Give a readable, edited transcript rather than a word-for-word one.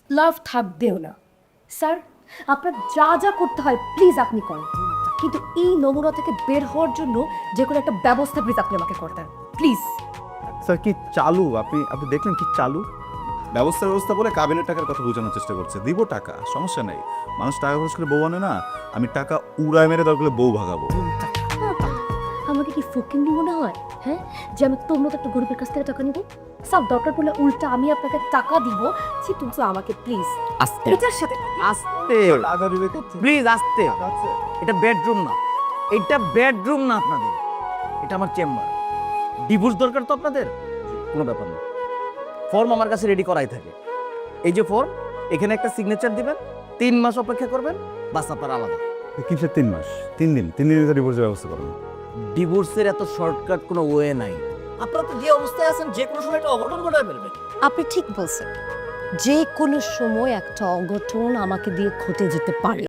লাভ থাকবেও না। স্যার, আপনার যা যা করতে হয় প্লিজ আপনি করেন, কিন্তু এই নমুনা থেকে বের হওয়ার জন্য যে কোনো একটা ব্যবস্থা প্লিজ আপনি আমাকে করে দেন প্লিজ। স্যার কি চালু, আপনি আপনি দেখলেন কি চালু? ব্যবস্থা বলে কাবিনের টাকার কথা বোঝানোর চেষ্টা করছে। দিব টাকা, সমস্যা নেই। মানুষ টাকা খরচ করে বউ আনে না, আমি টাকা উড়ায় মেরে দরকার হলে বউ ভাগাবো। আমাকে কি ফকিন্নি মনে হয়? হ্যাঁ, যে আমি তোর মতো একটা গরিবের কাছ থেকে টাকা নিব? স্যার, দরকার পড়লে উল্টা আমি আপনাকে টাকা দিব। সে তুমি আমাকে প্লিজ আস্তে এটার সাথে আস্তে টাকা দিবে কোথায়? প্লিজ আস্তে। এটা বেডরুম না, এটা বেডরুম না আপনাদের, এটা আমার চেম্বার। ডিভোর্স দরকার তো আপনাদের? কোনো ব্যাপার না, ফর্ম আমার কাছে রেডি করাই থাকে। এই যে ফর্ম, এখানে একটা সিগনেচার দিবেন, 3 মাস অপেক্ষা করবেন, বাস আপনার আলাদা। কিসের 3 মাস? 3 দিন, 3 দিনের ভিতরে ডিভোর্সের ব্যবস্থা করুন। ডিভোর্সের এত শর্টকাট কোনো ওয়ে নাই। আপনারা তো যে অবস্থায় আছেন যে কোনো সময় একটা অঘটন ঘটায় ফেলবেন। আপনি ঠিক বলছেন, যে কোনো সময় একটা অঘটন আমাকে দিয়ে ঘটে যেতে পারে।